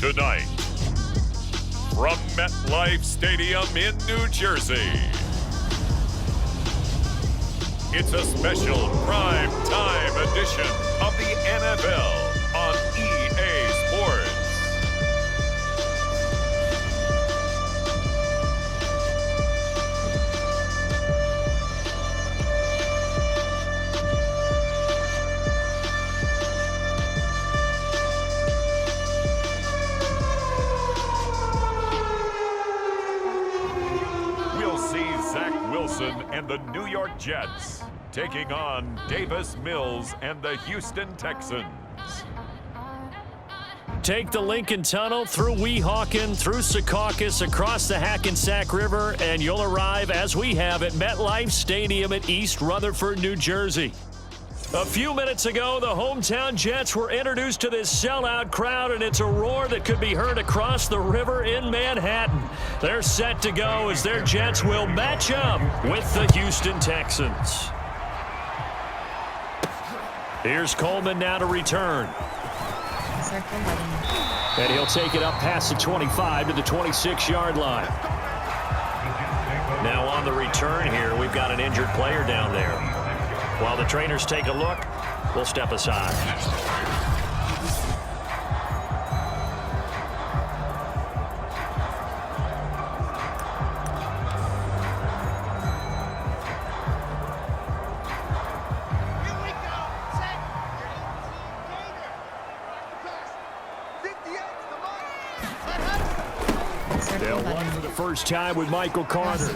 Tonight, from MetLife Stadium in New Jersey, it's a special prime time edition of the NFL on EA Sports. And the New York Jets taking on Davis Mills and the Houston Texans. Take the Lincoln Tunnel through Weehawken, through Secaucus, across the Hackensack River, and you'll arrive, as we have, at MetLife Stadium at East Rutherford, New Jersey. A few minutes ago, the hometown Jets were introduced to this sellout crowd, and it's a roar that could be heard across the river in Manhattan. They're set to go as their Jets will match up with the Houston Texans. Here's Coleman now to return. And he'll take it up past the 25 to the 26-yard line. Now on the return here, we've got an injured player down there. While the trainers take a look, we'll step aside. They'll run for the first time with Michael Carter.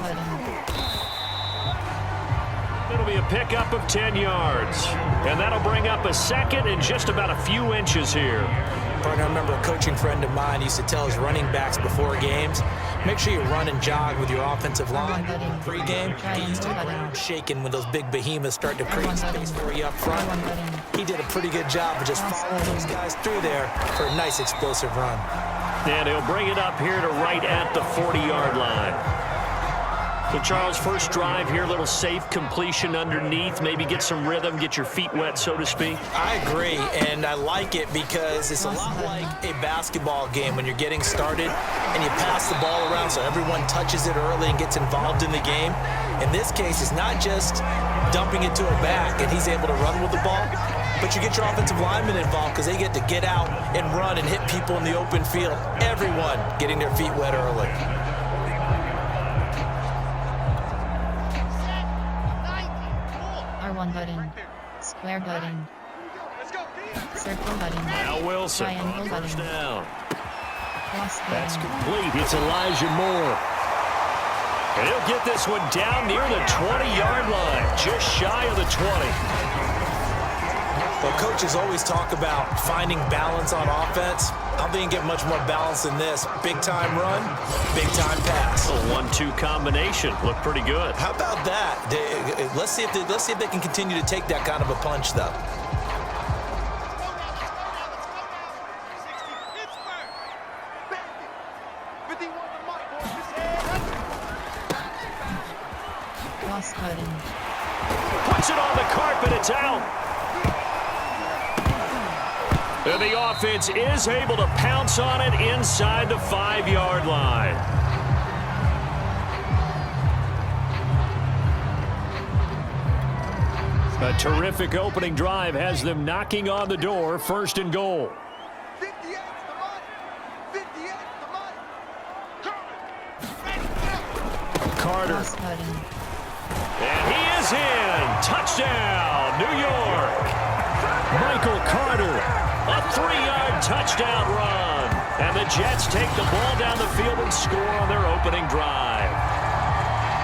It'll be a pickup of 10 yards. And that'll bring up a second and just about a few inches here. I remember a coaching friend of mine used to tell his running backs before games, make sure you run and jog with your offensive line. Pre-game, he used to get around shaking when those big behemoths start to create space for you up front. He did a pretty good job of just following those guys through there for a nice explosive run. And he'll bring it up here to right at the 40-yard line. So, Charles, first drive here, a little safe completion underneath, maybe get some rhythm, get your feet wet, so to speak. I agree, and I like it because it's a lot like a basketball game when you're getting started and you pass the ball around so everyone touches it early and gets involved in the game. In this case, it's not just dumping it to a back and he's able to run with the ball, but you get your offensive linemen involved because they get to get out and run and hit people in the open field. Everyone getting their feet wet early. Button, square button, circle button, now Wilson, triangle first button, down. cross That's button. complete. It's Elijah Moore. And he'll get this one down near the 20-yard line, just shy of the 20. Well, coaches always talk about finding balance on offense. I don't think you get much more balance than this. Big-time run, big-time pass. A 1-2 combination. Looked pretty good. How about that? Let's see if they can continue to take that kind of a punch, though. Cross button, Puts it on the carpet. It's out. And the offense is able to pounce on it inside the 5-yard line. A terrific opening drive has them knocking on the door, first and goal. Carter. cross button, And he is in. Touchdown, New York. Michael Carter. A 3-yard touchdown run. And the Jets take the ball down the field and score on their opening drive.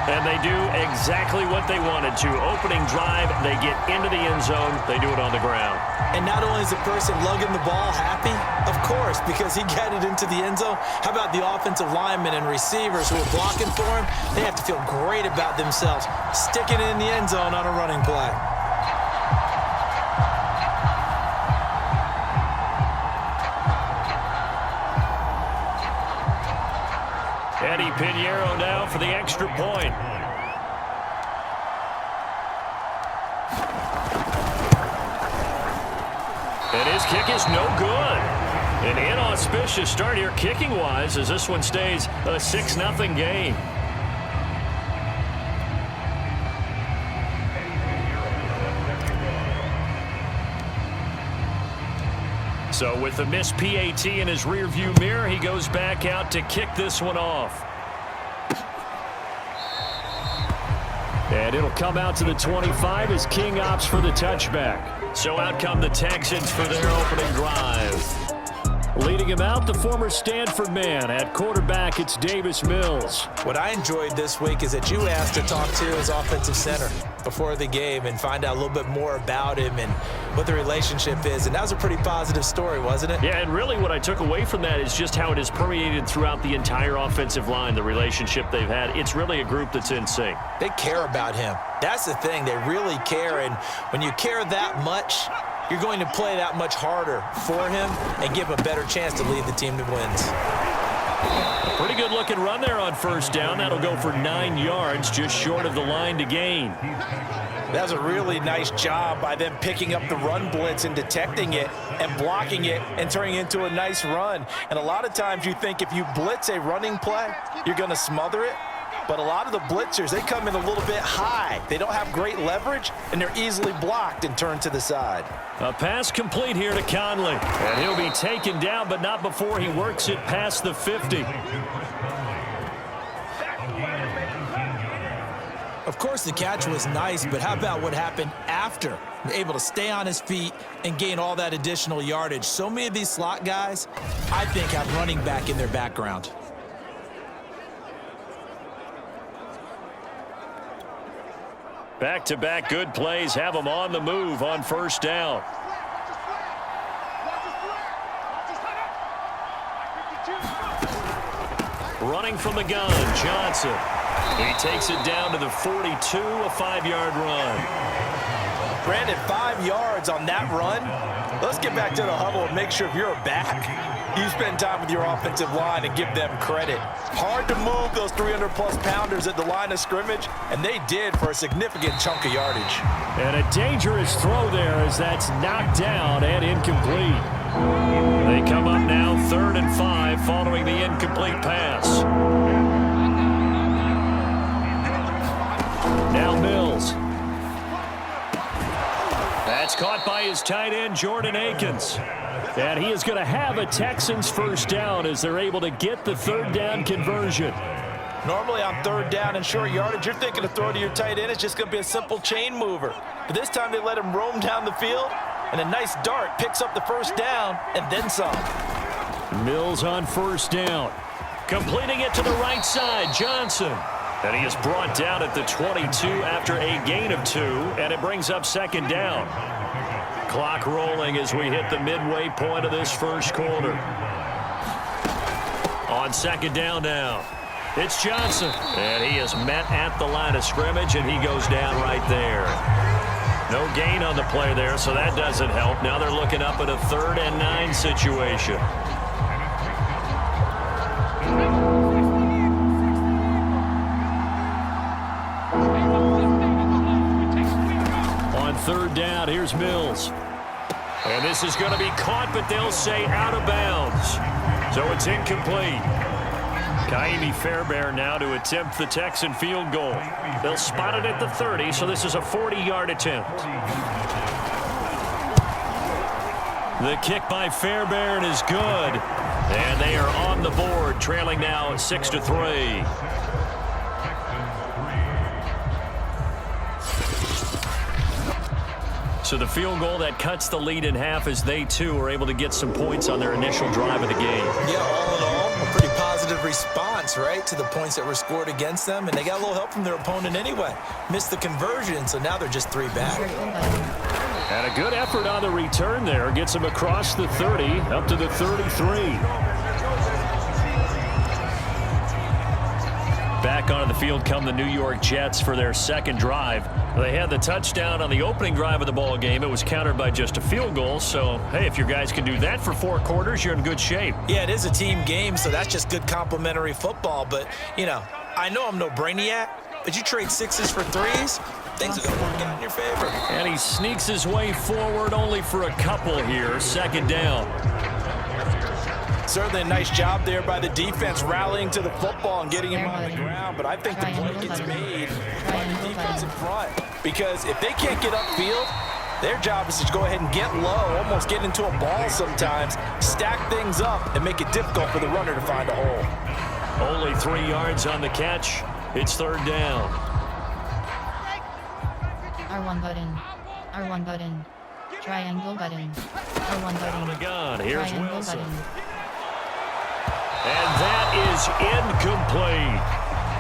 And they do exactly what they wanted to. Opening drive, they get into the end zone. They do it on the ground. And not only is the person lugging the ball happy, of course, because he got it into the end zone. How about the offensive linemen and receivers who are blocking for him? They have to feel great about themselves, sticking it in the end zone on a running play. Eddie Pinheiro now for the extra point. And his kick is no good. An inauspicious start here kicking-wise as this one stays a 6-0 game. So with the missed PAT in his rearview mirror, he goes back out to kick this one off. And it'll come out to the 25 as King opts for the touchback. So out come the Texans for their opening drive. Leading him out, the former Stanford man. At quarterback, it's Davis Mills. What I enjoyed this week is that you asked to talk to his offensive center before the game and find out a little bit more about him and what the relationship is. And that was a pretty positive story, wasn't it? Yeah, and really what I took away from that is just how it has permeated throughout the entire offensive line, the relationship they've had. It's really a group that's in sync. They care about him. That's the thing. They really care. And when you care that much, you're going to play that much harder for him and give him a better chance to lead the team to wins. Pretty good looking run there on first down. That'll go for 9 yards, just short of the line to gain. That was a really nice job by them picking up the run blitz and detecting it and blocking it and turning it into a nice run. And a lot of times you think if you blitz a running play, you're going to smother it. But a lot of the blitzers, they come in a little bit high. They don't have great leverage, and they're easily blocked and turned to the side. A pass complete here to Conley. And he'll be taken down, but not before he works it past the 50. Of course, the catch was nice, but how about what happened after? Able to stay on his feet and gain all that additional yardage. So many of these slot guys, I think, have running back in their background. Back-to-back good plays have them on the move on first down. Running from the gun, Johnson. He takes it down to the 42, a 5-yard run. Brandon, 5 yards on that run. Let's get back to the huddle and make sure if you're a back, you spend time with your offensive line and give them credit. Hard to move those 300-plus pounders at the line of scrimmage, and they did for a significant chunk of yardage. And a dangerous throw there as that's knocked down and incomplete. They come up now 3rd and 5 following the incomplete pass. Now Mills. That's caught by his tight end, Jordan Akins. And he is going to have a Texans first down as they're able to get the 3rd down conversion. Normally on 3rd down and short yardage, you're thinking to throw to your tight end. It's just going to be a simple chain mover. But this time they let him roam down the field, and a nice dart picks up the first down and then some. Mills on first down. Completing it to the right side, Johnson. And he is brought down at the 22 after a gain of 2, and it brings up 2nd down. Clock rolling as we hit the midway point of this first quarter. On 2nd down now, it's Johnson. And he is met at the line of scrimmage, and he goes down right there. No gain on the play there, so that doesn't help. Now they're looking up at a 3rd and 9 situation. On 3rd down, here's Mills. And this is going to be caught, but they'll say out of bounds. So it's incomplete. Kaimi Fairbairn now to attempt the Texan field goal. They'll spot it at the 30, so this is a 40-yard attempt. The kick by Fairbairn is good. And they are on the board, trailing now 6-3. So the field goal that cuts the lead in half as they, too, are able to get some points on their initial drive of the game. Yeah, all in all, a pretty positive response, right, to the points that were scored against them. And they got a little help from their opponent anyway. Missed the conversion, so now they're just 3 back. And a good effort on the return there. Gets them across the 30, up to the 33. Back onto the field come the New York Jets for their 2nd drive. They had the touchdown on the opening drive of the ball game. It was countered by just a field goal. So, hey, if your guys can do that for 4 quarters, you're in good shape. Yeah, it is a team game, so that's just good complimentary football. But, you know, I know I'm no brainiac, but you trade 6s for 3s, things are going to work out in your favor. And he sneaks his way forward only for a couple here. 2nd down. Certainly a nice job there by the defense rallying to the football and getting him on the ground, but I think the play gets made by the defense in front, because if they can't get upfield, their job is to go ahead and get low, almost get into a ball sometimes, stack things up, and make it difficult for the runner to find a hole. Only 3 yards on the catch. It's third down. R1 button. R1 button. Triangle button. R1 button. On the gun. Here's Triangle Wilson. button. And that is incomplete.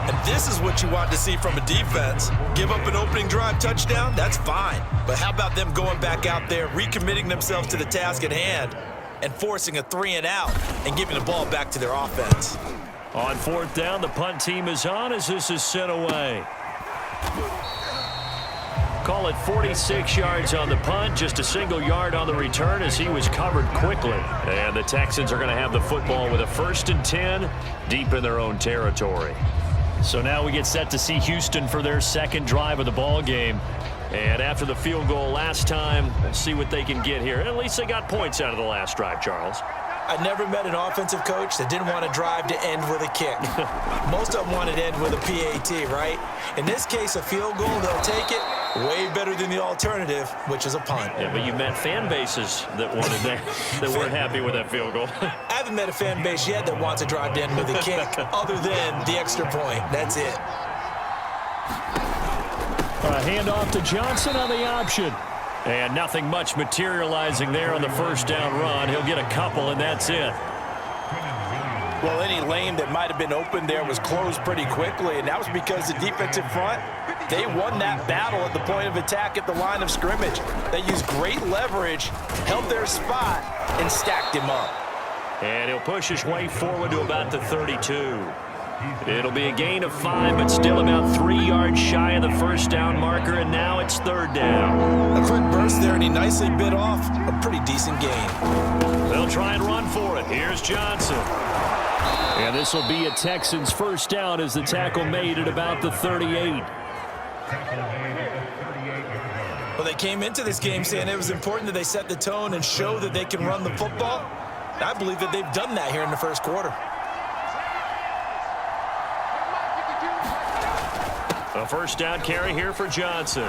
And this is what you want to see from a defense. Give up an opening drive touchdown, that's fine. But how about them going back out there, recommitting themselves to the task at hand, and forcing a 3 and out and giving the ball back to their offense. On fourth down, the punt team is on as this is sent away. Call it 46 yards on the punt, just a single yard on the return as he was covered quickly. And the Texans are going to have the football with a 1st and 10 deep in their own territory. So now we get set to see Houston for their second drive of the ball game. And after the field goal last time, we'll see what they can get here. At least they got points out of the last drive, Charles. I never met an offensive coach that didn't want to drive to end with a kick. Most of them wanted to end with a PAT, right? In this case, a field goal, they'll take it. Way better than the alternative, which is a punt. Yeah, but you met fan bases that wanted that weren't happy with that field goal. I haven't met a fan base yet that wants to drive to end with a kick other than the extra point. That's it. A handoff to Johnson on the option. And nothing much materializing there on the first down run. He'll get a couple, and that's it. Well, any lane that might have been open there was closed pretty quickly, and that was because the defensive front, they won that battle at the point of attack at the line of scrimmage. They used great leverage, held their spot, and stacked him up. And he'll push his way forward to about the 32. It'll be a gain of 5, but still about 3 yards shy of the first down marker, and now it's third down. A quick burst there, and he nicely bit off a pretty decent gain. They'll try and run for it. Here's Johnson. And this will be a Texans first down as the tackle made at about the 38. Well, they came into this game saying it was important that they set the tone and show that they can run the football. And I believe that they've done that here in the first quarter. A first down carry here for Johnson.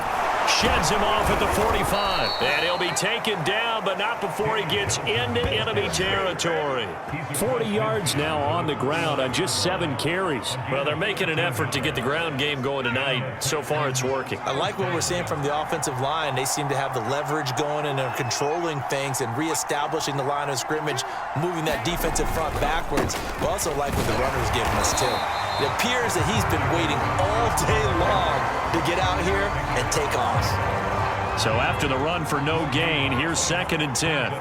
Sheds him off at the 45. And he'll be taken down, but not before he gets into enemy territory. 40 yards now on the ground on just 7 carries. Well, they're making an effort to get the ground game going tonight. So far, it's working. I like what we're seeing from the offensive line. They seem to have the leverage going, and they're controlling things and reestablishing the line of scrimmage, moving that defensive front backwards. We also like what the runner's giving us, too. It appears that he's been waiting all day long to get out here and take off. So after the run for no gain, here's 2nd and 10.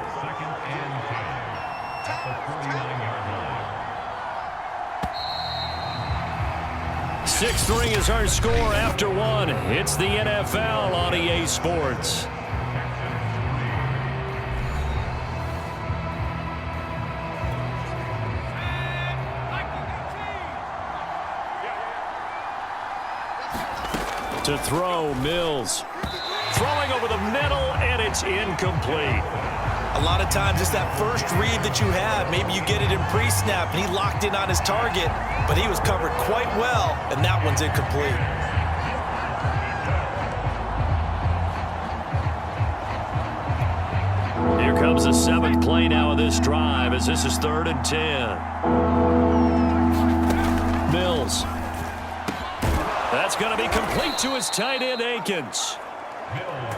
.6-3 is our score after 1. It's the NFL on EA Sports. To throw, Mills. Throwing over the middle, and it's incomplete. A lot of times it's that first read that you have. Maybe you get it in pre-snap, and he locked in on his target, but he was covered quite well, and that one's incomplete. Here comes the 7th play now of this drive as this is 3rd and 10. Mills. That's going to be complete to his tight end, Akins.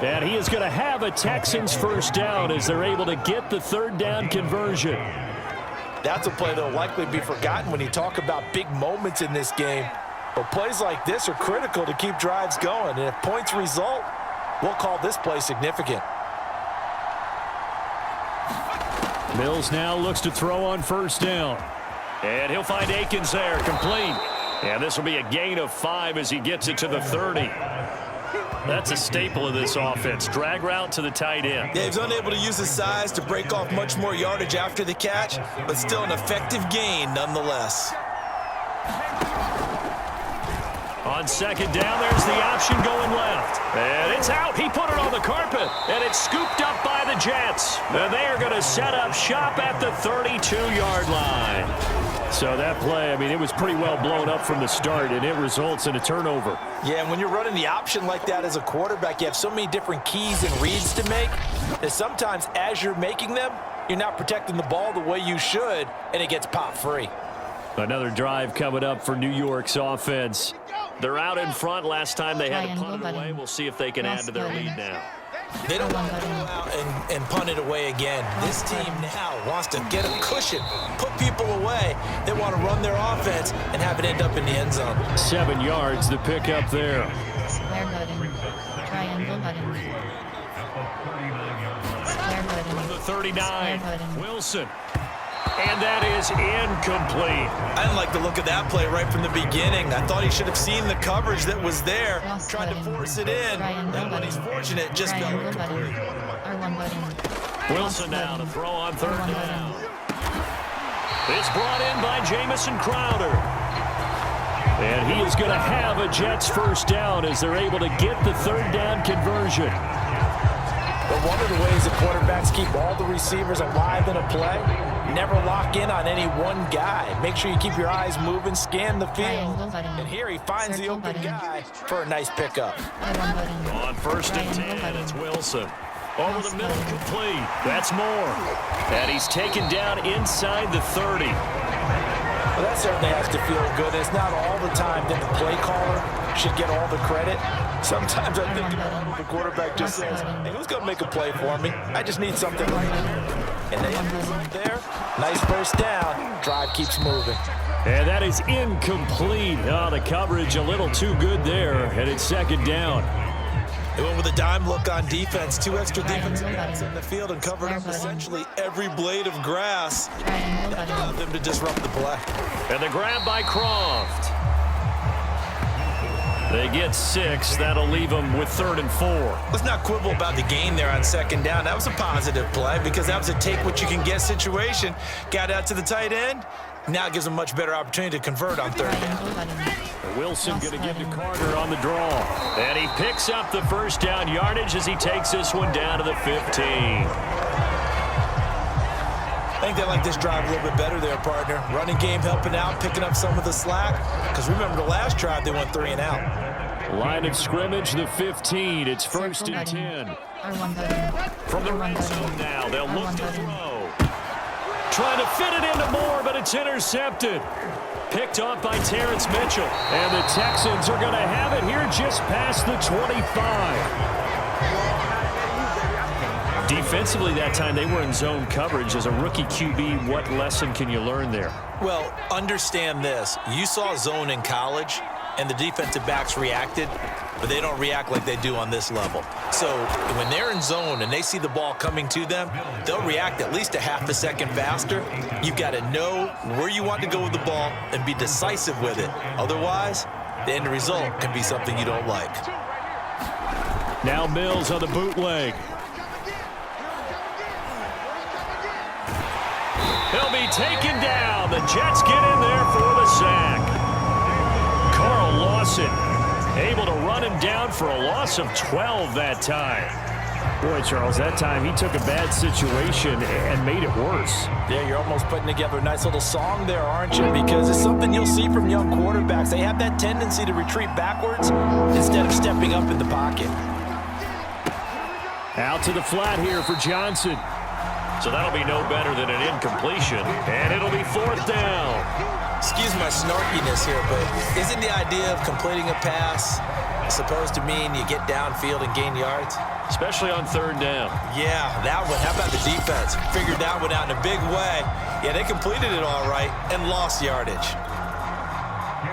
And he is going to have a Texans first down as they're able to get the 3rd down conversion. That's a play that will likely be forgotten when you talk about big moments in this game. But plays like this are critical to keep drives going. And if points result, we'll call this play significant. Mills now looks to throw on first down. And he'll find Akins there, complete. And this will be a gain of 5 as he gets it to the 30. That's a staple of this offense. Drag route to the tight end. Yeah, he's unable to use his size to break off much more yardage after the catch, but still an effective gain nonetheless. On second down, there's the option going left. And it's out. He put it on the carpet. And it's scooped up by the Jets. And they are going to set up shop at the 32-yard line. So that play, I mean, it was pretty well blown up from the start, and it results in a turnover. Yeah, and when you're running the option like that as a quarterback, you have so many different keys and reads to make that sometimes as you're making them, you're not protecting the ball the way you should, and it gets popped free. Another drive coming up for New York's offense. They're out in front. Last time they had to punt it away. We'll see if they can add to their lead now. They don't want to go out and punt it away again. This team now wants to get a cushion, put people away. They want to run their offense and have it end up in the end zone. 7 yards, the pickup there. Square button. Triangle button. Square button. From the 39, Square button. Wilson. And that is incomplete. I didn't like the look of that play right from the beginning. I thought he should have seen the coverage that was there, tried to force it in, and when he's fortunate, it just fell incomplete. R1 button. Wilson now to throw on third down. It's brought in by Jamison Crowder. And he is going to have a Jets first down as they're able to get the third down conversion. But one of the ways the quarterbacks keep all the receivers alive in a play, never lock in on any one guy. Make sure you keep your eyes moving, scan the field. And here he finds the open guy for a nice pickup. On first and 10, it's Wilson. Over the middle, complete. That's Moore. And he's taken down inside the 30. Well, that certainly has to feel good. It's not all the time that the play caller should get all the credit. Sometimes I think the quarterback just says, hey, who's going to make a play for me? I just need something right here. And they end up there. Nice first down. Drive keeps moving. And that is incomplete. Oh, the coverage a little too good there. And it's second down. They went with a dime look on defense. 2 extra defensive backs in the field and covered up essentially every blade of grass. That allowed them to disrupt the play. And the grab by Croft. They get 6. That'll leave them with 3rd and 4. Let's not quibble about the gain there on second down. That was a positive play because that was a take-what-you-can-get situation. Got out to the tight end. Now it gives them a much better opportunity to convert on third down. Wilson going to give to Carter on the draw. And he picks up the first down yardage as he takes this one down to the 15. I think they like this drive a little bit better there, partner. Running game helping out, picking up some of the slack. Because remember the last drive, they went 3 and out. Line of scrimmage, the 15. It's first and 10. From the red zone now, they'll look to throw. Trying to fit it into Moore, but it's intercepted. Picked off by Terrence Mitchell. And the Texans are going to have it here just past the 25. Defensively that time, they were in zone coverage. As a rookie QB, what lesson can you learn there? Well, understand this. You saw zone in college, and the defensive backs reacted, but they don't react like they do on this level. So when they're in zone and they see the ball coming to them, they'll react at least a half a second faster. You've got to know where you want to go with the ball and be decisive with it. Otherwise, the end result can be something you don't like. Now Mills on the bootleg. He'll be taken down. The Jets get in there for the sack. Carl Lawson able to run him down for a loss of 12 that time. Boy, Charles, that time he took a bad situation and made it worse. Yeah, you're almost putting together a nice little song there, aren't you? Because it's something you'll see from young quarterbacks. They have that tendency to retreat backwards instead of stepping up in the pocket. Out to the flat here for Johnson. So that'll be no better than an incompletion. And it'll be 4th down. Excuse my snarkiness here, but isn't the idea of completing a pass supposed to mean you get downfield and gain yards? Especially on 3rd down. Yeah, that one. How about the defense? Figured that one out in a big way. Yeah, they completed it all right and lost yardage.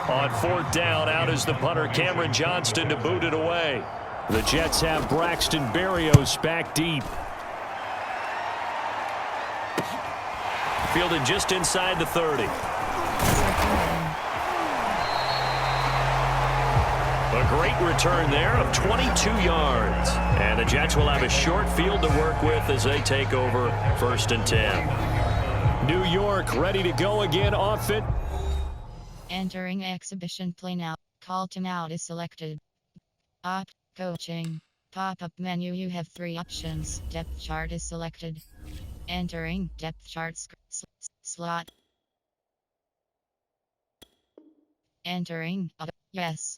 On 4th down, out is the punter, Cameron Johnston, to boot it away. The Jets have Braxton Berrios back deep. Fielded just inside the 30. A great return there of 22 yards. And the Jets will have a short field to work with as they take over 1st and 10. New York ready to go again off it. Entering exhibition play now. Call timeout is selected. Opt, coaching. Pop-up menu, you have 3 options. Depth chart is selected. Entering depth chart slot. Entering yes.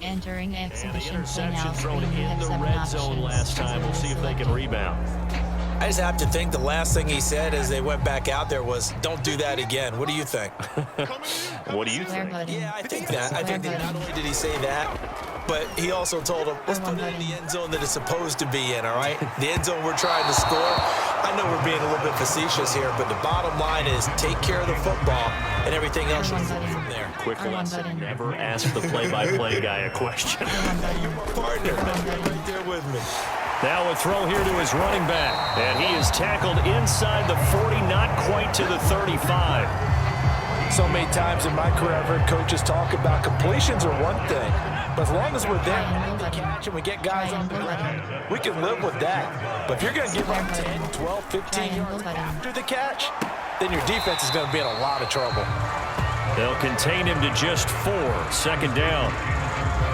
Entering exhibition. Interception thrown in the red zone last time. We'll see if they can rebound. I just have to think the last thing he said as they went back out there was, don't do that again. What do you think? What do you think? Yeah, I think that. I think that not only did he say that, but he also told him, let's put it in the end zone that it's supposed to be in, all right? The end zone we're trying to score. I know we're being a little bit facetious here, but the bottom line is take care of the football and everything else should flow from there. Quick lesson, never ask the play-by-play guy a question. You're my partner. You're right there with me. Now a throw here to his running back. And he is tackled inside the 40, not quite to the 35. So many times in my career, I've heard coaches talk about completions are one thing. But as long as we're there, we catch and we get guys on the ground, we can live with that. But if you're going to give up 10, 12, 15 yards after the catch, then your defense is going to be in a lot of trouble. They'll contain him to just 4. Second down.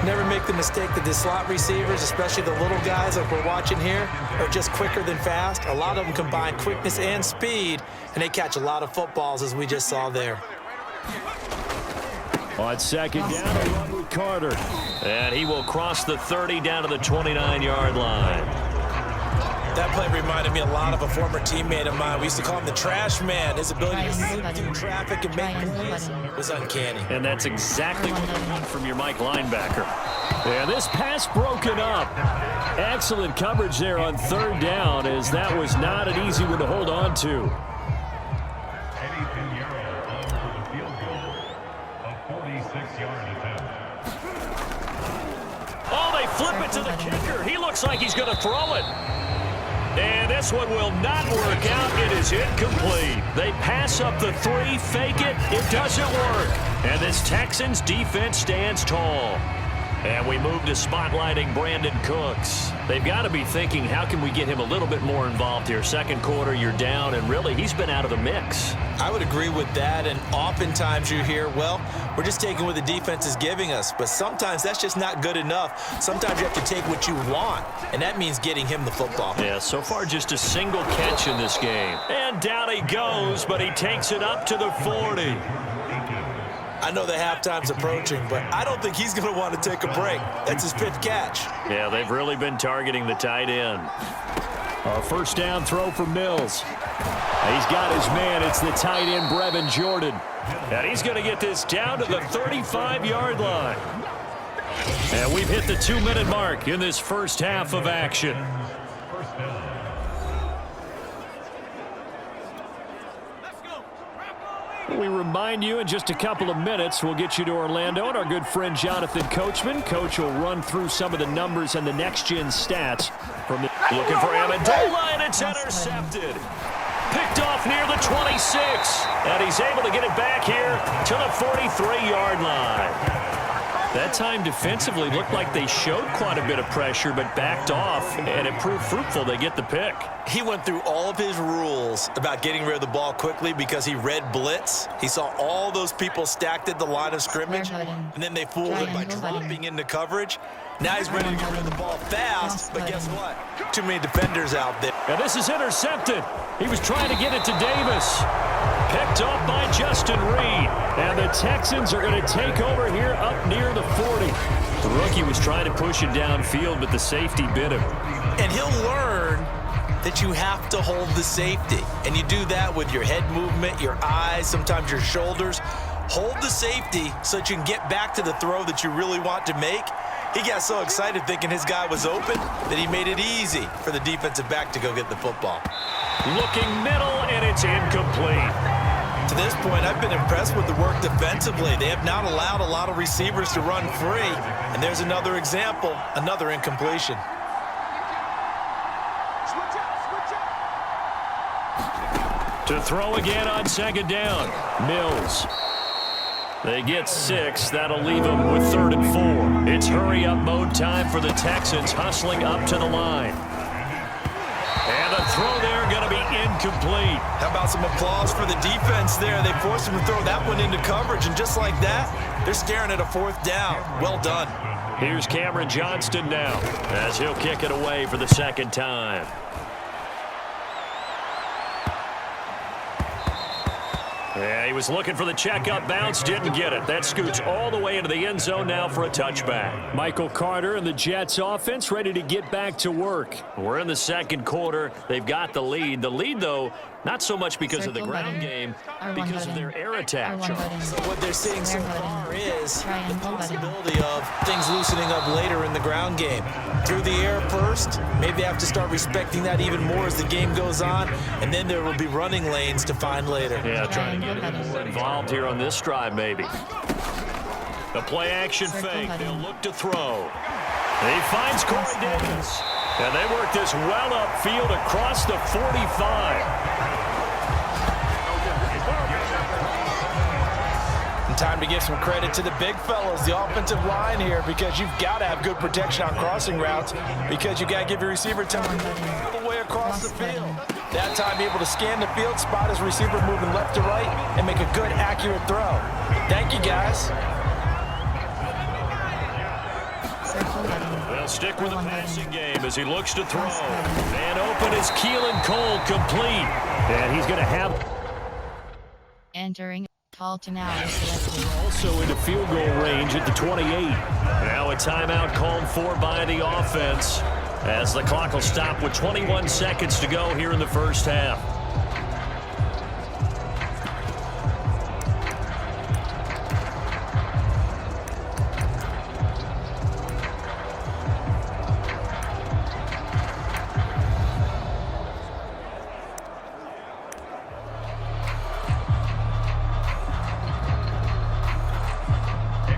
Never make the mistake that the slot receivers, especially the little guys like we're watching here, are just quicker than fast. A lot of them combine quickness and speed, and they catch a lot of footballs, as we just saw there. On second down, a run with Carter. And he will cross the 30 down to the 29-yard line. That play reminded me a lot of a former teammate of mine. We used to call him the trash man. His ability to slip through traffic and make plays was uncanny. And that's exactly what you want from your Mike linebacker. And this pass broken up. Excellent coverage there on third down, as that was not an easy one to hold on to. Oh, they flip it to the kicker. He looks like he's going to throw it. And this one will not work out. It is incomplete. They pass up the 3, fake it. It doesn't work. And this Texans defense stands tall. And we move to spotlighting Brandon Cooks. They've got to be thinking, how can we get him a little bit more involved here? Second quarter, you're down, and really, he's been out of the mix. I would agree with that, and oftentimes you hear, well, we're just taking what the defense is giving us, but sometimes that's just not good enough. Sometimes you have to take what you want, and that means getting him the football. Yeah, so far just a single catch in this game. And down he goes, but he takes it up to the 40. I know the halftime's approaching, but I don't think he's going to want to take a break. That's his 5th catch. Yeah, they've really been targeting the tight end. A first down throw for Mills. He's got his man. It's the tight end, Brevin Jordan. And he's going to get this down to the 35-yard line. And we've hit the 2-minute mark in this first half of action. We remind you in just a couple of minutes, we'll get you to Orlando and our good friend Jonathan Coachman. Coach will run through some of the numbers and the next-gen stats. From the looking for Amendola, and it's intercepted. Picked off near the 26, and he's able to get it back here to the 43-yard line. That time defensively looked like they showed quite a bit of pressure, but backed off, and it proved fruitful. They get the pick. He went through all of his rules about getting rid of the ball quickly because he read blitz. He saw all those people stacked at the line of scrimmage, and then they fooled him by dropping into coverage. Now he's ready to get rid of the ball fast, but guess what? Too many defenders out there. And this is intercepted. He was trying to get it to Davis. Picked off by Justin Reed. And the Texans are going to take over here up near the 40. The rookie was trying to push it downfield, but the safety bit him. And he'll learn that you have to hold the safety. And you do that with your head movement, your eyes, sometimes your shoulders. Hold the safety so that you can get back to the throw that you really want to make. He got so excited thinking his guy was open that he made it easy for the defensive back to go get the football. Looking middle, and it's incomplete. To this point, I've been impressed with the work defensively. They have not allowed a lot of receivers to run free. And there's another example, another incompletion. To throw again on second down, Mills. They get 6. That'll leave them with 3rd and 4. It's hurry-up mode time for the Texans, hustling up to the line. And the throw there going to be incomplete. How about some applause for the defense there? They forced him to throw that one into coverage, and just like that, they're staring at a 4th down. Well done. Here's Cameron Johnston now as he'll kick it away for the 2nd time. Yeah, he was looking for the checkup bounce, didn't get it. That scoots all the way into the end zone now for a touchback. Michael Carter and the Jets offense ready to get back to work. We're in the 2nd quarter. They've got the lead. The lead, though, not so much because of the ground game, because of their air attack. So what they're seeing so far is the possibility of things loosening up later in the ground game. Through the air first, maybe they have to start respecting that even more as the game goes on, and then there will be running lanes to find later. Yeah, trying to get more involved here on this drive, maybe. The play action fake. They'll look to throw. He finds Corey Davis. And they work this well upfield across the 45. Time to give some credit to the big fellas, the offensive line here, because you've got to have good protection on crossing routes, because you got to give your receiver time all the way across the field. That time, be able to scan the field, spot his receiver moving left to right, and make a good, accurate throw. Thank you, guys. They'll stick with the passing game as he looks to throw. Man open is Keelan Cole, complete. And he's going to have... Entering. Call to now is selected. Also into field goal range at the 28. Now a timeout called for by the offense as the clock will stop with 21 seconds to go here in the 1st half.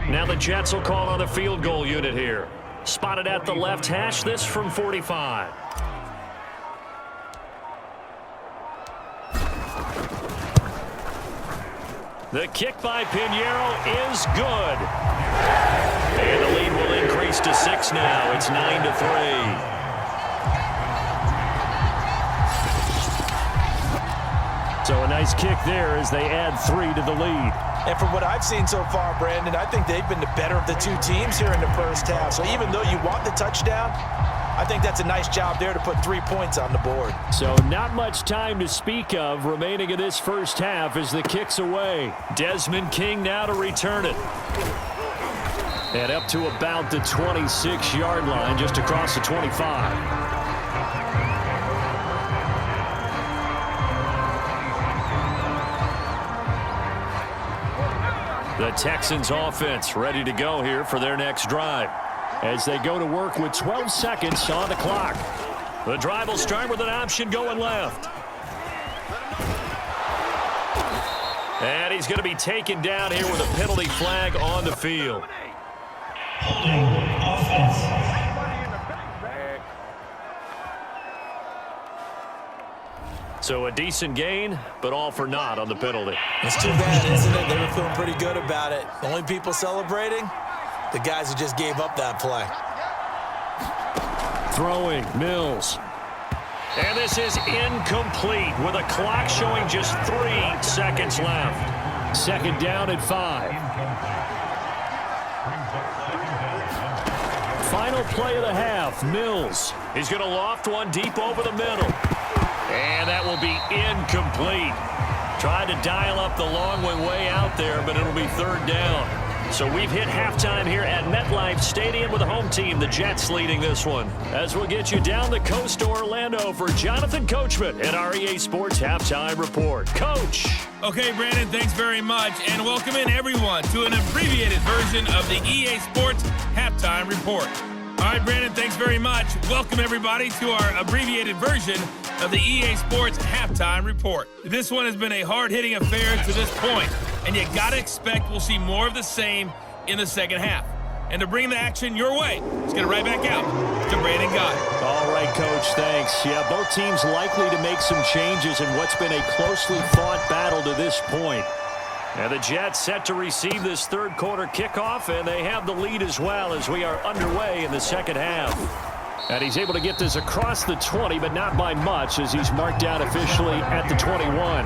Now the Jets will call on the field goal unit here. Spotted at the left hash, this from 45. The kick by Pinheiro is good. And the lead will increase to 6 now. It's 9-3. So a nice kick there as they add 3 to the lead. And from what I've seen so far, Brandon, I think they've been the better of the 2 teams here in the 1st half. So even though you want the touchdown, I think that's a nice job there to put 3 points on the board. So not much time to speak of remaining in this 1st half as the kick's away. Desmond King now to return it. And up to about the 26-yard line, just across the 25. The Texans offense ready to go here for their next drive as they go to work with 12 seconds on the clock. The drive will start with an option going left. And he's going to be taken down here with a penalty flag on the field. Holding offense. So a decent gain, but all for naught on the penalty. It's too bad, isn't it? They were feeling pretty good about it. The only people celebrating, the guys who just gave up that play. Throwing, Mills. And this is incomplete with a clock showing just 3 seconds left. 2nd down at 5. Final play of the half, Mills. He's going to loft one deep over the middle. And that will be incomplete. Tried to dial up the long way out there, but it'll be 3rd down. So we've hit halftime here at MetLife Stadium with the home team, the Jets, leading this one. As we'll get you down the coast to Orlando for Jonathan Coachman at our EA Sports Halftime Report. Coach. Okay, Brandon, thanks very much. And welcome in, everyone, to an abbreviated version of the EA Sports Halftime Report. All right, Brandon, thanks very much. Welcome, everybody, to our abbreviated version of the EA Sports Halftime Report. This one has been a hard-hitting affair to this point, and you got to expect we'll see more of the same in the 2nd half. And to bring the action your way, let's get it right back out to Brandon Guy. All right, Coach, thanks. Yeah, both teams likely to make some changes in what's been a closely fought battle to this point. And the Jets set to receive this 3rd quarter kickoff, and they have the lead as well as we are underway in the 2nd half. And he's able to get this across the 20, but not by much, as he's marked down officially at the 21.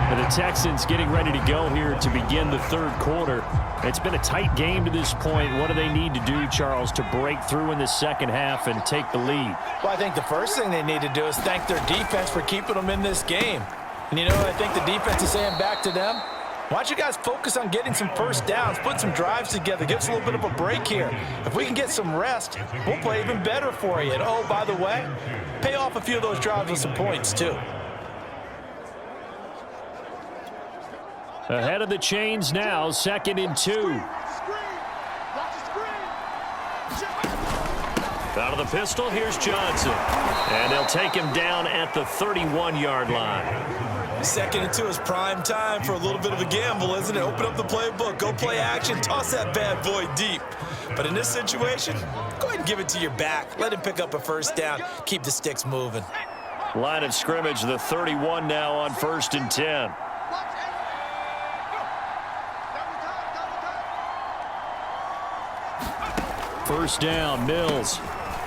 And the Texans getting ready to go here to begin the third quarter. It's been a tight game to this point. What do they need to do, Charles, to break through in the second half and take the lead? Well, I think the first thing they need to do is thank their defense for keeping them in this game. And you know what I think the defense is saying back to them? Why don't you guys focus on getting some first downs, put some drives together, give us a little bit of a break here. If we can get some rest, we'll play even better for you. And oh, by the way, pay off a few of those drives with some points too. Ahead of the chains now, 2nd and 2. Out of the pistol, here's Johnson. And they'll take him down at the 31-yard line. 2nd and 2 is prime time for a little bit of a gamble, isn't it? Open up the playbook, go play action, toss that bad boy deep. But in this situation, go ahead and give it to your back. Let him pick up a first down, keep the sticks moving. Line of scrimmage, the 31 now on 1st and 10. First down, Mills.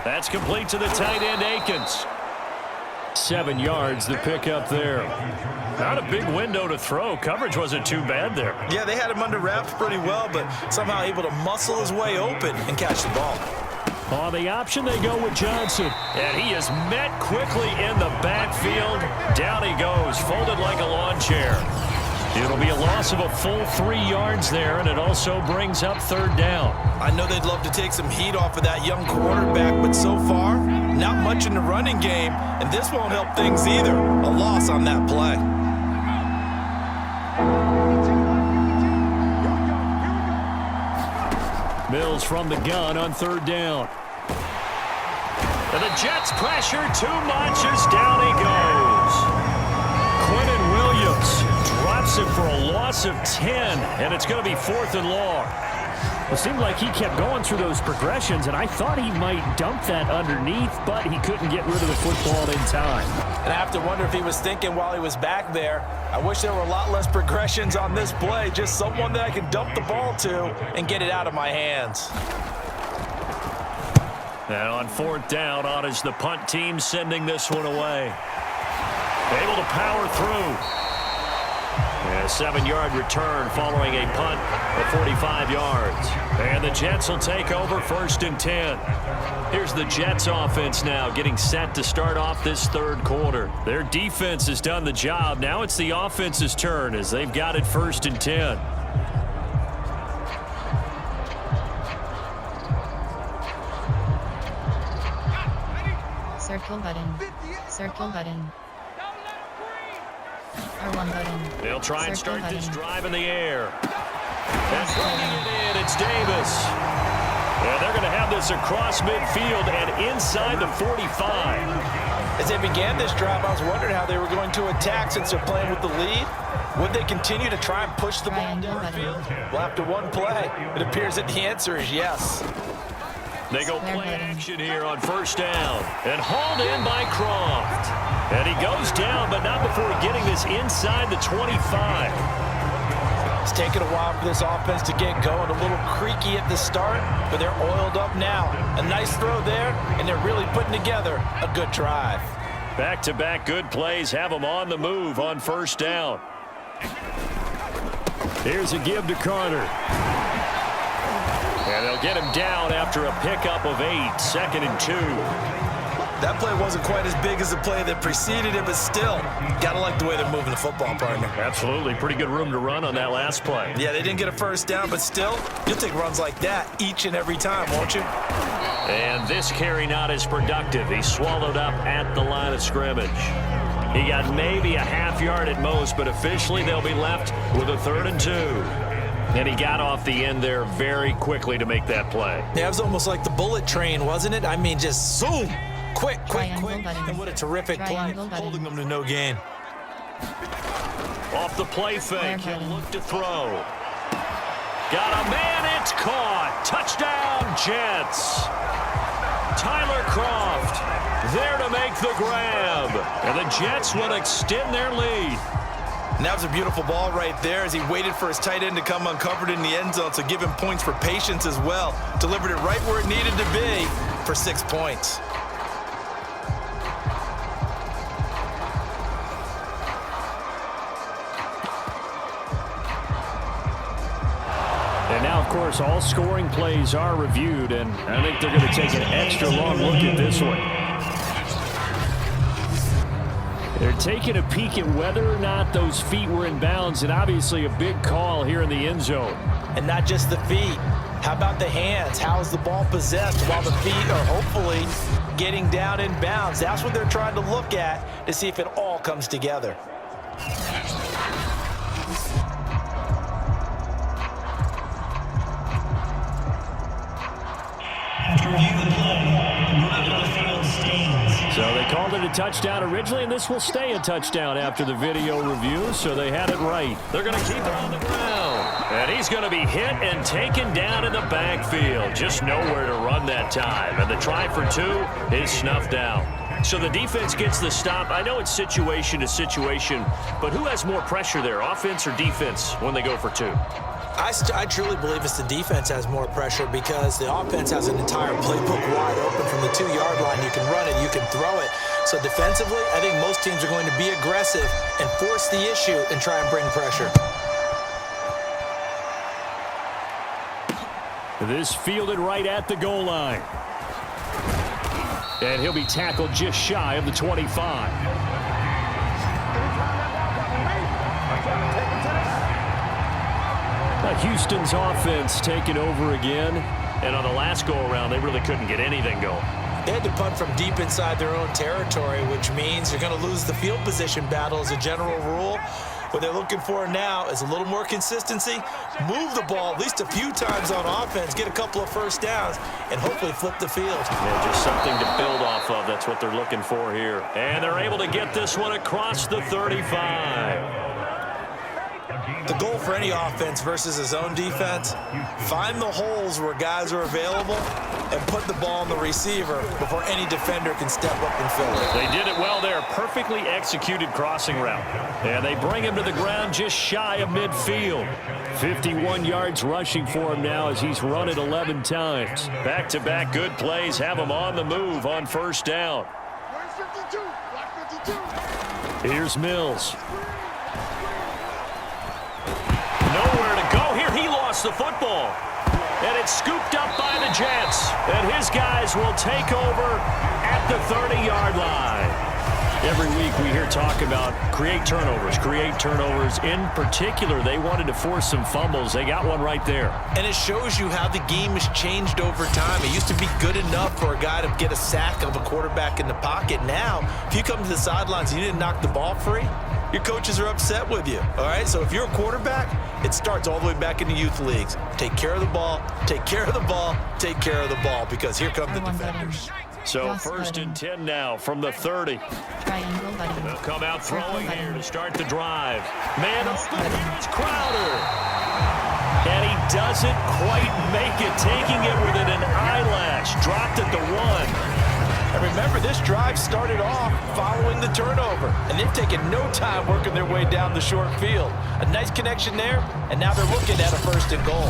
That's complete to the tight end, Akins. 7 yards, the pickup there. Not a big window to throw. Coverage wasn't too bad there. Yeah, they had him under wraps pretty well, but somehow able to muscle his way open and catch the ball. On the option, they go with Johnson. And he is met quickly in the backfield. Down he goes, folded like a lawn chair. It'll be a loss of a full 3 yards there, and it also brings up 3rd down. I know they'd love to take some heat off of that young quarterback, but so far, not much in the running game, and this won't help things either. A loss on that play. Mills from the gun on 3rd down. And the Jets pressure too much as down he goes. Quentin Williams drops it for a loss of 10, and it's going to be 4th and long. It seemed like he kept going through those progressions, and I thought he might dump that underneath, but he couldn't get rid of the football in time. And I have to wonder if he was thinking while he was back there, I wish there were a lot less progressions on this play, just someone that I can dump the ball to and get it out of my hands. And on 4th down, on is the punt team sending this one away. Able to power through. And a 7-yard return following a punt of 45 yards. And the Jets will take over 1st and 10. Here's the Jets offense now getting set to start off this 3rd quarter. Their defense has done the job. Now it's the offense's turn as they've got it 1st and 10. Circle button. Circle button. R1 button. They'll try and Circle start this button. drive in the air. And bringing it in, it's Davis. And they're going to have this across midfield and inside the 45. As they began this drive, I was wondering how they were going to attack since they're playing with the lead. Would they continue to try and push the ball downfield? Well, after one play, it appears that the answer is yes. They go play action here on 1st down. And hauled in by Croft. And he goes down, but not before getting this inside the 25. It's taken a while for this offense to get going. A little creaky at the start, but they're oiled up now. A nice throw there, and they're really putting together a good drive. Back-to-back good plays have them on the move on 1st down. Here's a give to Carter. And they'll get him down after a pickup of 8, 2nd and 2. That play wasn't quite as big as the play that preceded it, but still, gotta like the way they're moving the football, partner. Absolutely. Pretty good room to run on that last play. Yeah, they didn't get a first down, but still, you'll take runs like that each and every time, won't you? And this carry not as productive. He's swallowed up at the line of scrimmage. He got maybe a half yard at most, but officially they'll be left with a 3rd and 2. And he got off the end there very quickly to make that play. Yeah, it was almost like the bullet train, wasn't it? I mean, just zoom. Quick. Button. And what a terrific play, holding them to no gain. Off the play fake, he'll look to throw. Got a man, it's caught. Touchdown, Jets. Tyler Croft there to make the grab. And the Jets will extend their lead. And that was a beautiful ball right there as he waited for his tight end to come uncovered in the end zone, so give him points for patience as well. Delivered it right where it needed to be for 6 points. And now, of course, all scoring plays are reviewed, and I think they're going to take an extra long look at this one. They're taking a peek at whether or not those feet were in bounds, and obviously a big call here in the end zone. And not just the feet. How about the hands? How is the ball possessed while the feet are hopefully getting down in bounds? That's what they're trying to look at to see if it all comes together. After review the play, the movement of the field stands. So they called it a touchdown originally, and this will stay a touchdown after the video review, so they had it right. They're going to keep it on the ground. And he's going to be hit and taken down in the backfield. Just nowhere to run that time. And the try for 2 is snuffed out. So the defense gets the stop. I know it's situation to situation, but who has more pressure there, offense or defense, when they go for 2? I truly believe it's the defense has more pressure because the offense has an entire playbook wide open from the 2-yard line. You can run it, you can throw it. So defensively, I think most teams are going to be aggressive and force the issue and try and bring pressure. This fielded right at the goal line. And he'll be tackled just shy of the 25. Houston's offense taking over again. And on the last go-around, they really couldn't get anything going. They had to punt from deep inside their own territory, which means you're going to lose the field position battle as a general rule. What they're looking for now is a little more consistency, move the ball at least a few times on offense, get a couple of first downs, and hopefully flip the field. Yeah, just something to build off of. That's what they're looking for here. And they're able to get this one across the 35. The goal for any offense versus his own defense, find the holes where guys are available and put the ball on the receiver before any defender can step up and fill it. They did it well there. Perfectly executed crossing route. And they bring him to the ground just shy of midfield. 51 yards rushing for him now as he's run it 11 times. Back-to-back good plays have him on the move on first down. Here's Mills. Nowhere to go here. He lost the football. And it's scooped up by the Jets. And his guys will take over at the 30-yard line. Every week we hear talk about create turnovers. In particular, they wanted to force some fumbles. They got one right there. And it shows you how the game has changed over time. It used to be good enough for a guy to get a sack of a quarterback in the pocket. Now, if you come to the sidelines and you didn't knock the ball free, your coaches are upset with you, all right? So if you're a quarterback, it starts all the way back in the youth leagues. Take care of the ball, take care of the ball, take care of the ball, because here come the defenders. So first and 10 now from the 30. They'll come out throwing here to start the drive. Man open, here's Crowder. And he doesn't quite make it, taking it within an eyelash. Dropped at the 1. And remember, this drive started off following the turnover, and they've taken no time working their way down the short field. A nice connection there, and now they're looking at a first and goal.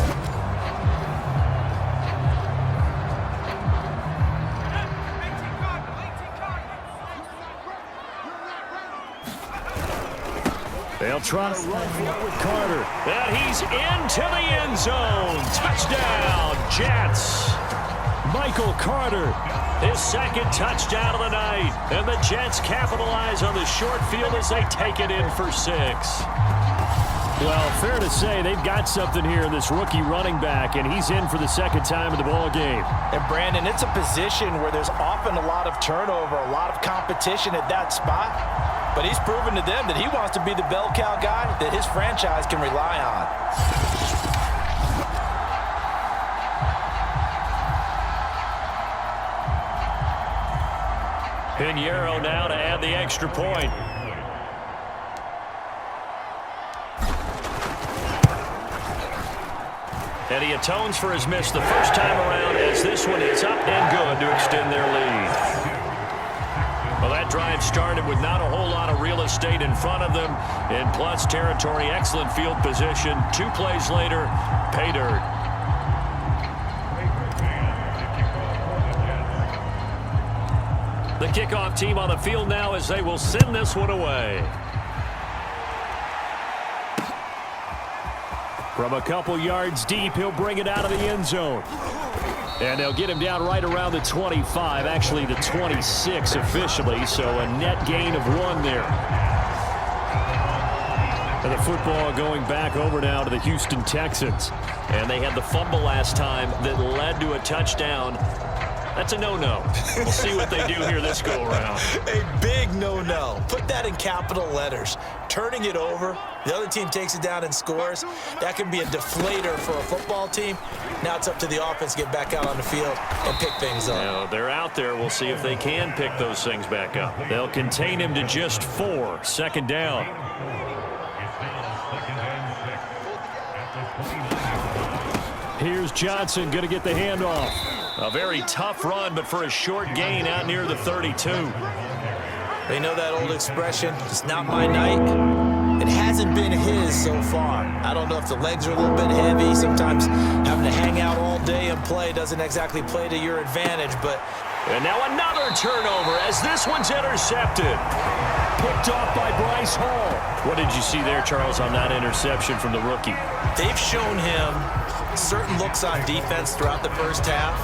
They'll try to run for it with Carter. And he's into the end zone. Touchdown, Jets. Michael Carter, his second touchdown of the night. And the Jets capitalize on the short field as they take it in for 6. Well, fair to say they've got something here in this rookie running back, and he's in for the second time in the ball game. And Brandon, it's a position where there's often a lot of turnover, a lot of competition at that spot. But he's proven to them that he wants to be the bell cow guy that his franchise can rely on. Pinheiro now to add the extra point. And he atones for his miss the first time around as this one is up and good to extend their lead. Well, that drive started with not a whole lot of real estate in front of them. In plus territory, excellent field position. 2 plays later, pay dirt. The kickoff team on the field now as they will send this one away. From a couple yards deep, he'll bring it out of the end zone. And they'll get him down right around the 25, actually the 26 officially, so a net gain of 1 there. And the football going back over now to the Houston Texans. And they had the fumble last time that led to a touchdown. That's a no-no. We'll see what they do here this go-around. A big no-no. Put that in capital letters. Turning it over, the other team takes it down and scores. That can be a deflator for a football team. Now it's up to the offense to get back out on the field and pick things up. Now, they're out there. We'll see if they can pick those things back up. They'll contain him to just 4. 2nd down. Here's Johnson going to get the handoff. A very tough run, but for a short gain out near the 32. They know that old expression, it's not my night. It hasn't been his so far. I don't know if the legs are a little bit heavy. Sometimes having to hang out all day and play doesn't exactly play to your advantage, but... And now another turnover as this one's intercepted. Picked off by Bryce Hall. What did you see there, Charles, on that interception from the rookie? They've shown him certain looks on defense throughout the first half,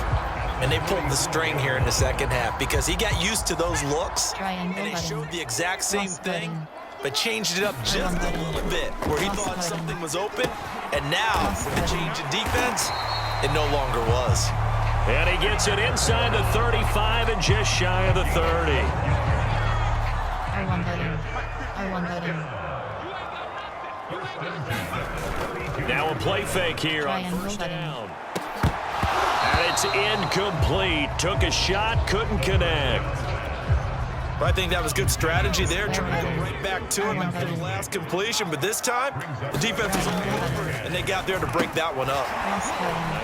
and they pulled the string here in the second half because he got used to those looks, and they showed the exact same thing, but changed it up just a little bit where he thought something was open, and now with the change in defense, it no longer was. And he gets it inside the 35 and just shy of the 30. R1 button. R1 button. Now a play fake here on first down. And it's incomplete. Took a shot, couldn't connect. But I think that was good strategy there, trying to go right back to him after the last completion. But this time, the defense was all over, and they got there to break that one up.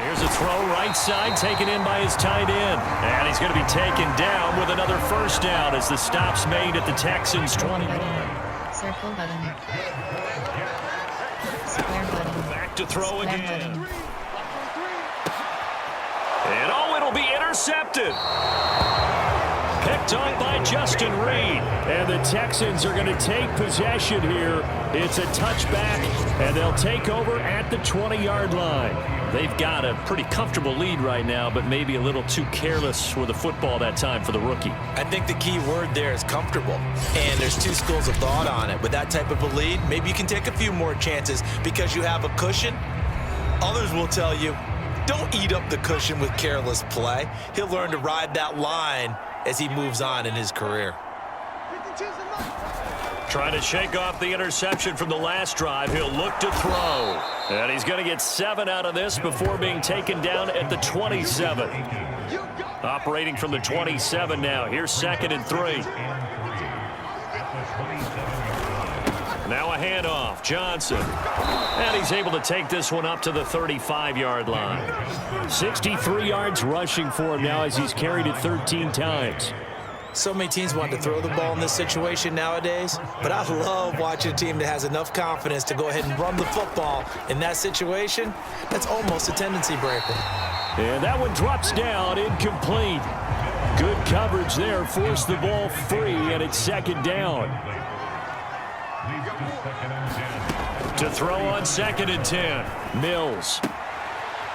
Here's a throw right side, taken in by his tight end. And he's going to be taken down with another first down as the stop's made at the Texans' 20. Circle button. Square button. Back to throw Square again. button. And oh, it'll be intercepted. Picked off by Justin Reed. And the Texans are going to take possession here. It's a touchback, and they'll take over at the 20-yard line. They've got a pretty comfortable lead right now, but maybe a little too careless with the football that time for the rookie. I think the key word there is comfortable. And there's 2 schools of thought on it. With that type of a lead, maybe you can take a few more chances because you have a cushion. Others will tell you, don't eat up the cushion with careless play. He'll learn to ride that line as he moves on in his career. Trying to shake off the interception from the last drive. He'll look to throw. And he's going to get 7 out of this before being taken down at the 27. Operating from the 27 now. Here's 2nd and 3. Now a handoff. Johnson. And he's able to take this one up to the 35-yard line. 63 yards rushing for him now as he's carried it 13 times. So many teams want to throw the ball in this situation nowadays, but I love watching a team that has enough confidence to go ahead and run the football in that situation. That's almost a tendency breaker. And that one drops down, incomplete. Good coverage there, forced the ball free, and it's 2nd down. To throw on 2nd and 10, Mills.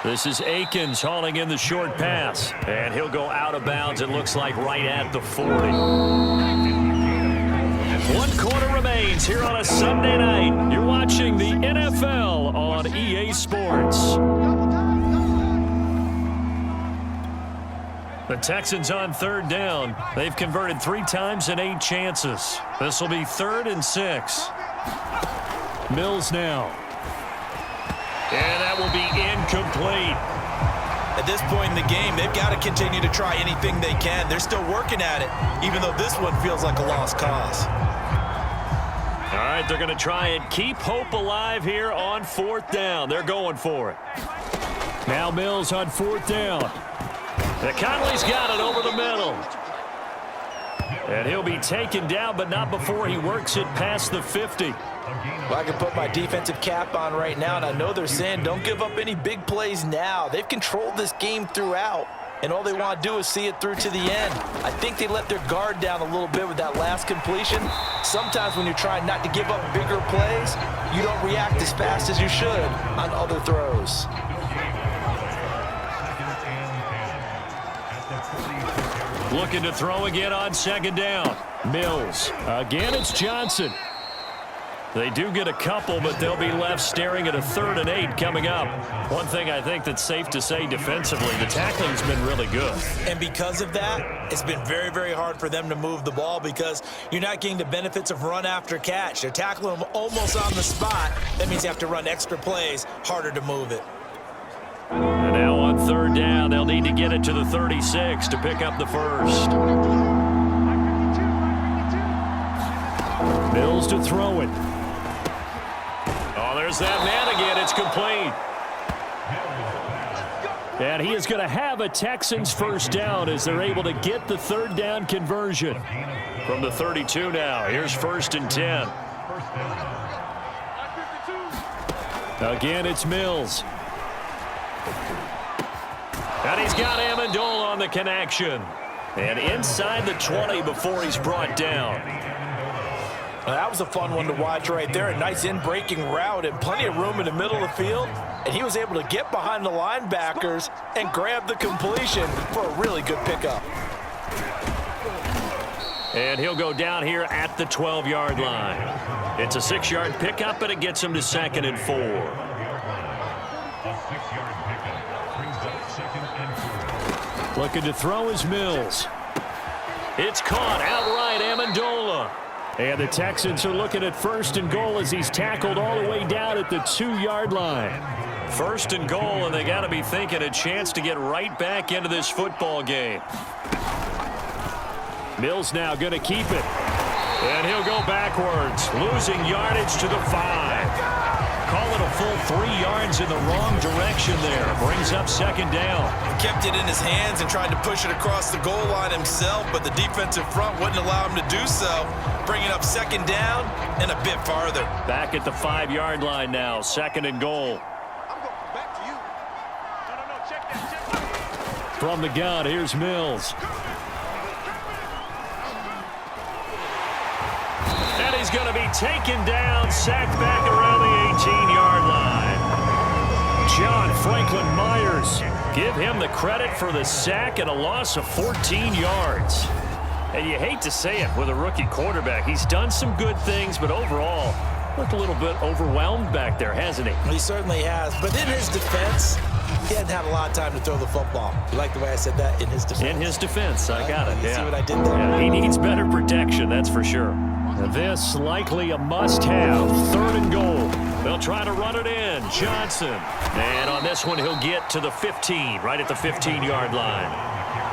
This is Akins hauling in the short pass. And he'll go out of bounds, it looks like right at the 40. 1 quarter remains here on a Sunday night. You're watching the NFL on EA Sports. The Texans on 3rd down. They've converted 3 times and 8 chances. This will be 3rd and 6. Mills now. And that will be incomplete. At this point in the game, they've got to continue to try anything they can. They're still working at it, even though this one feels like a lost cause. All right, they're going to try and keep hope alive here on 4th down. They're going for it. Now Mills on 4th down. Conley's got it over the middle. And he'll be taken down, but not before he works it past the 50. Well, I can put my defensive cap on right now, and I know they're saying don't give up any big plays now. They've controlled this game throughout, and all they want to do is see it through to the end. I think they let their guard down a little bit with that last completion. Sometimes when you're trying not to give up bigger plays, you don't react as fast as you should on other throws. Looking to throw again on second down. Mills. Again, it's Johnson. They do get a couple, but they'll be left staring at a 3rd and 8 coming up. One thing I think that's safe to say defensively, the tackling's been really good. And because of that, it's been very, very hard for them to move the ball because you're not getting the benefits of run after catch. They're tackling them almost on the spot. That means you have to run extra plays, harder to move it. And now on 3rd down, they'll need to get it to the 36 to pick up the first. Mills to throw it. Oh, there's that man again. It's complete. And he is going to have a Texans first down as they're able to get the 3rd down conversion. From the 32 now, here's 1st and 10. Again, it's Mills. And he's got Amendola on the connection. And inside the 20 before he's brought down. Now, that was a fun one to watch right there. A nice in-breaking route and plenty of room in the middle of the field. And he was able to get behind the linebackers and grab the completion for a really good pickup. And he'll go down here at the 12-yard line. It's a 6-yard pickup, and it gets him to 2nd and 4. Looking to throw is Mills. It's caught outright, Amendola. And the Texans are looking at 1st and goal as he's tackled all the way down at the 2-yard line. 1st and goal, and they got to be thinking a chance to get right back into this football game. Mills now going to keep it. And he'll go backwards, losing yardage to the 5. Call it a full 3 yards in the wrong direction there. Brings up 2nd down. He kept it in his hands and tried to push it across the goal line himself, but the defensive front wouldn't allow him to do so. Bringing up 2nd down and a bit farther. Back at the 5-yard line now, 2nd and goal. From the gun, here's Mills. And he's going to be taken down, sacked back around the 18-yard line. John Franklin Myers, give him the credit for the sack and a loss of 14 yards. And you hate to say it with a rookie quarterback. He's done some good things, but overall, looked a little bit overwhelmed back there, hasn't he? He certainly has. But in his defense, he hadn't had a lot of time to throw the football. You like the way I said that? In his defense. In his defense, I got it. You yeah. see what I did there? Yeah, he needs better protection, that's for sure. This likely a must-have. 3rd and goal. They'll try to run it in. Johnson. And on this one, he'll get to the 15, right at the 15-yard line.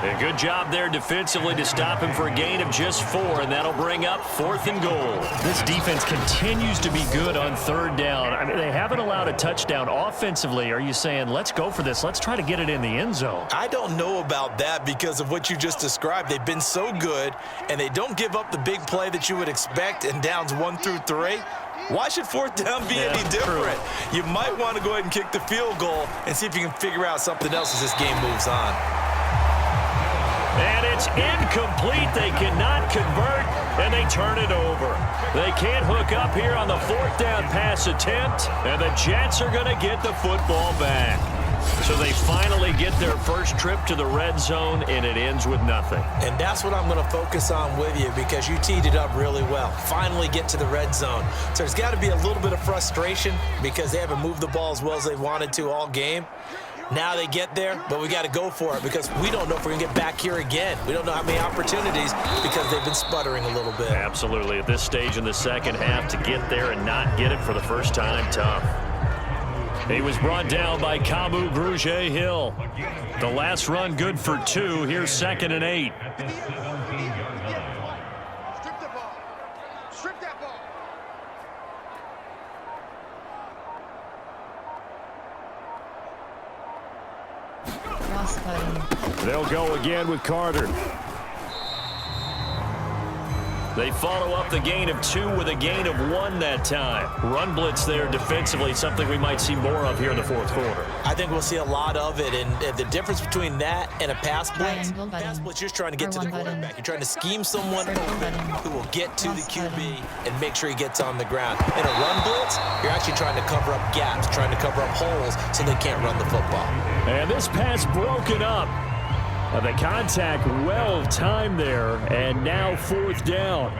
A good job there defensively to stop him for a gain of just 4, and that'll bring up 4th and goal. This defense continues to be good on 3rd down. I mean, they haven't allowed a touchdown offensively. Are you saying, let's go for this, let's try to get it in the end zone? I don't know about that because of what you just described. They've been so good, and they don't give up the big play that you would expect in downs 1 through 3. Why should 4th down be any different? True. You might want to go ahead and kick the field goal and see if you can figure out something else as this game moves on. And it's incomplete. They cannot convert, and they turn it over. They can't hook up here on the 4th down pass attempt, and the Jets are going to get the football back. So they finally get their first trip to the red zone, and it ends with nothing. And that's what I'm going to focus on with you because you teed it up really well. Finally get to the red zone. So there's got to be a little bit of frustration because they haven't moved the ball as well as they wanted to all game. Now they get there, but we got to go for it because we don't know if we're going to get back here again. We don't know how many opportunities because they've been sputtering a little bit. Absolutely. At this stage in the second half, to get there and not get it for the first time, tough. He was brought down by Kamu Grugier-Hill. The last run good for 2. Here's 2nd and 8. Strip the ball. Strip that ball. Cross-cutting. They'll go again with Carter. They follow up the gain of 2 with a gain of 1 that time. Run blitz there defensively, something we might see more of here in the fourth quarter. I think we'll see a lot of it, and the difference between that and a pass blitz, you're trying to get to the quarterback. You're trying to scheme someone open who will get to the QB and make sure he gets on the ground. In a run blitz, you're actually trying to cover up gaps, trying to cover up holes so they can't run the football. And this pass broken up. The contact well timed there, and now 4th down.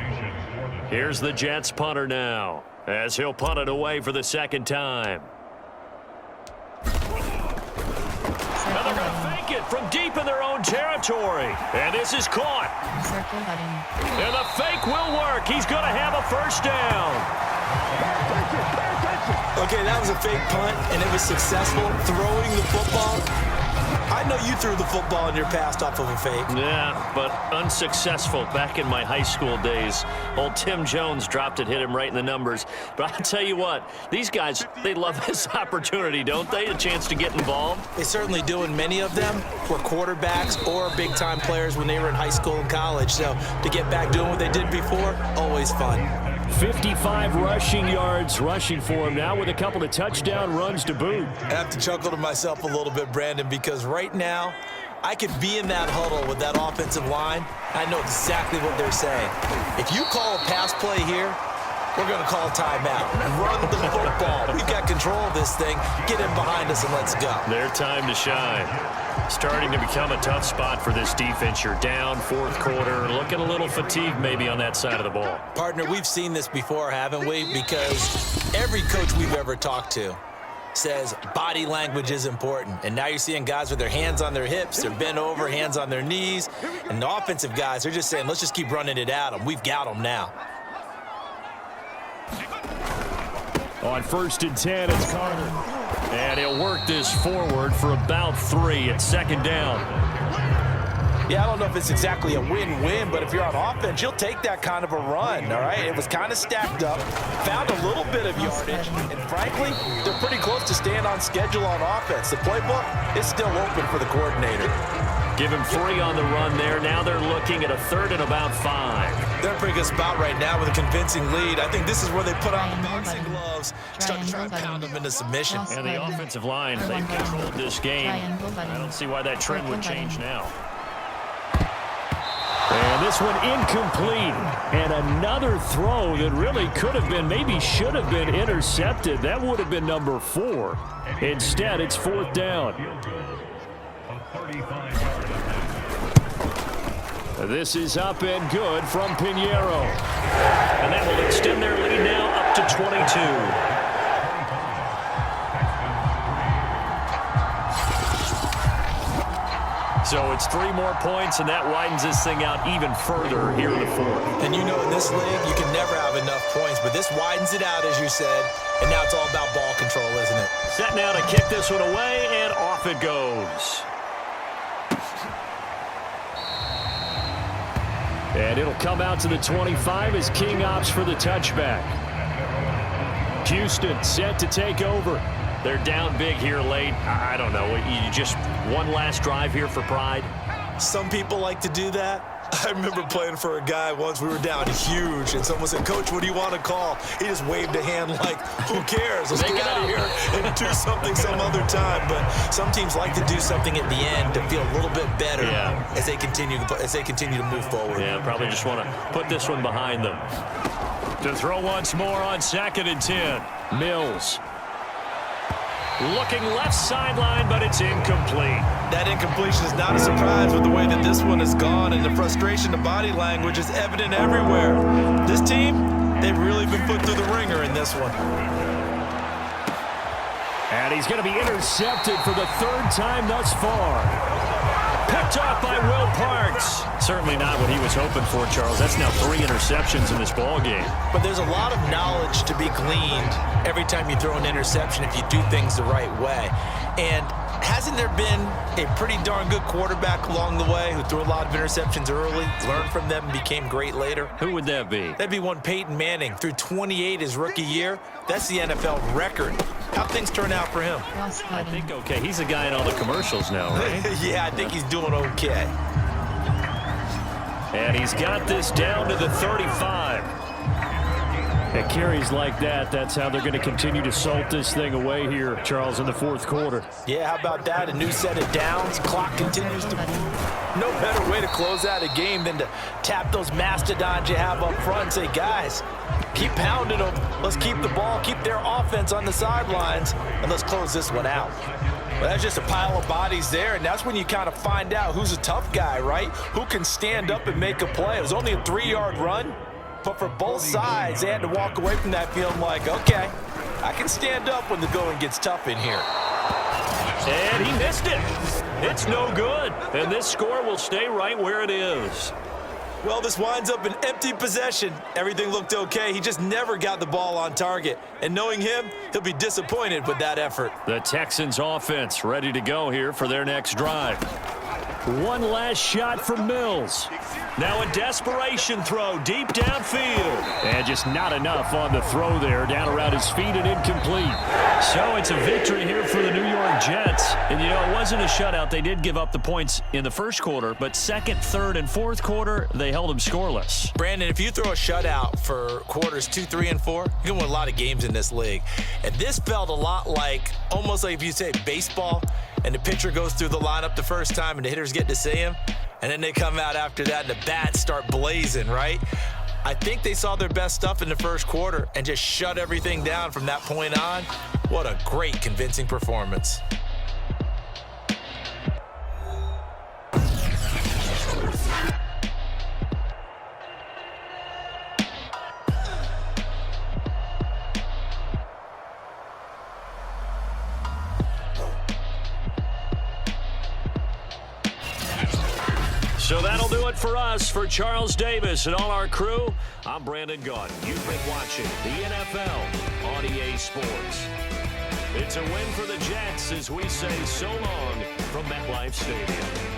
Here's the Jets punter now, as he'll punt it away for the 2nd time. Now they're going to fake it from deep in their own territory. And this is caught. And the fake will work. He's going to have a 1st down. Okay, that was a fake punt, and it was successful throwing the football. I know you threw the football and you're passed off of a fake. Yeah, but unsuccessful back in my high school days. Old Tim Jones dropped it, hit him right in the numbers. But I'll tell you what, these guys, they love this opportunity, don't they? A chance to get involved. They certainly do, and many of them were quarterbacks or big-time players when they were in high school and college. So to get back doing what they did before, always fun. 55 rushing yards rushing for him now with a couple of touchdown runs to boot. I have to chuckle to myself a little bit, Brandon, because right now I could be in that huddle with that offensive line. I know exactly what they're saying. If you call a pass play here, we're going to call a timeout. Run the football. We've got control of this thing. Get in behind us and let's go. Their time to shine. Starting to become a tough spot for this defense. You're down 4th quarter. Looking a little fatigued maybe on that side of the ball. Partner, we've seen this before, haven't we? Because every coach we've ever talked to says body language is important. And now you're seeing guys with their hands on their hips, they're bent over, hands on their knees. And the offensive guys, they're just saying, let's just keep running it at them. We've got them now. On 1st and 10, it's Carter. And he'll work this forward for about 3 at 2nd down. Yeah, I don't know if it's exactly a win-win, but if you're on offense, you'll take that kind of a run, all right? It was kind of stacked up, found a little bit of yardage, and frankly, they're pretty close to staying on schedule on offense. The playbook is still open for the coordinator. Give him 3 on the run there. Now they're looking at a 3rd and about 5. They're in a pretty good spot right now with a convincing lead. I think this is where they put on the boxing gloves, start to try and pound them into submission. And the offensive line, they've controlled this game. I don't see why that trend would change now. And this one incomplete. And another throw that really could have been, maybe should have been intercepted. That would have been number 4. Instead, it's 4th down. This is up and good from Pinheiro. And that will extend their lead now up to 22. So it's 3 more points, and that widens this thing out even further here in the 4th. And you know, in this league, you can never have enough points, but this widens it out, as you said, and now it's all about ball control, isn't it? Set now to kick this one away, and off it goes. And it'll come out to the 25 as King opts for the touchback. Houston set to take over. They're down big here late. I don't know. You just one last drive here for pride? Some people like to do that. I remember playing for a guy once. We were down huge, and someone said, "Coach, what do you want to call?" He just waved a hand like, who cares? Let's get out of here and do something some other time. But some teams like to do something at the end to feel a little bit better as they continue to move forward. Yeah, probably just want to put this one behind them. To throw once more on 2nd and 10. Mills. Looking left sideline, but it's incomplete. That incompletion is not a surprise with the way that this one has gone, and the frustration, the body language is evident everywhere. This team, they've really been put through the ringer in this one. And he's going to be intercepted for the 3rd time thus far. Picked off by Will Parks. Certainly not what he was hoping for, Charles. That's now 3 interceptions in this ball game. But there's a lot of knowledge to be gleaned every time you throw an interception if you do things the right way. And hasn't there been a pretty darn good quarterback along the way who threw a lot of interceptions early, learned from them, and became great later? Who would that be? That'd be one Peyton Manning. Threw 28 his rookie year. That's the NFL record. How'd things turn out for him? I think okay. He's a guy in all the commercials now, right? Yeah, I think he's doing okay. And he's got this down to the 35. At carries like that, that's how they're going to continue to salt this thing away here, Charles, in the fourth quarter. Yeah, how about that? A new set of downs. Clock continues to move. No better way to close out a game than to tap those mastodons you have up front and say, guys, keep pounding them. Let's keep the ball, keep their offense on the sidelines, and let's close this one out. Well, that's just a pile of bodies there, and that's when you kind of find out who's a tough guy, right? Who can stand up and make a play. It was only a 3-yard run. But for both sides, they had to walk away from that feeling like, okay, I can stand up when the going gets tough in here. And he missed it. It's no good. And this score will stay right where it is. Well, this winds up an empty possession. Everything looked okay. He just never got the ball on target. And knowing him, he'll be disappointed with that effort. The Texans offense ready to go here for their next drive. One last shot for Mills. Now a desperation throw deep downfield. And just not enough on the throw there. Down around his feet and incomplete. So it's a victory here for the New York Jets. And, you know, it wasn't a shutout. They did give up the points in the first quarter. But second, third, and fourth quarter, they held them scoreless. Brandon, if you throw a shutout for quarters 2, 3, and 4, you can win a lot of games in this league. And this felt a lot like, almost like if you say baseball, and the pitcher goes through the lineup the first time and the hitters get to see him, and then they come out after that and the bats start blazing, right? I think they saw their best stuff in the first quarter and just shut everything down from that point on. What a great, convincing performance. So that'll do it for us. For Charles Davis and all our crew, I'm Brandon Gaudin. You've been watching the NFL on EA Sports. It's a win for the Jets as we say so long from MetLife Stadium.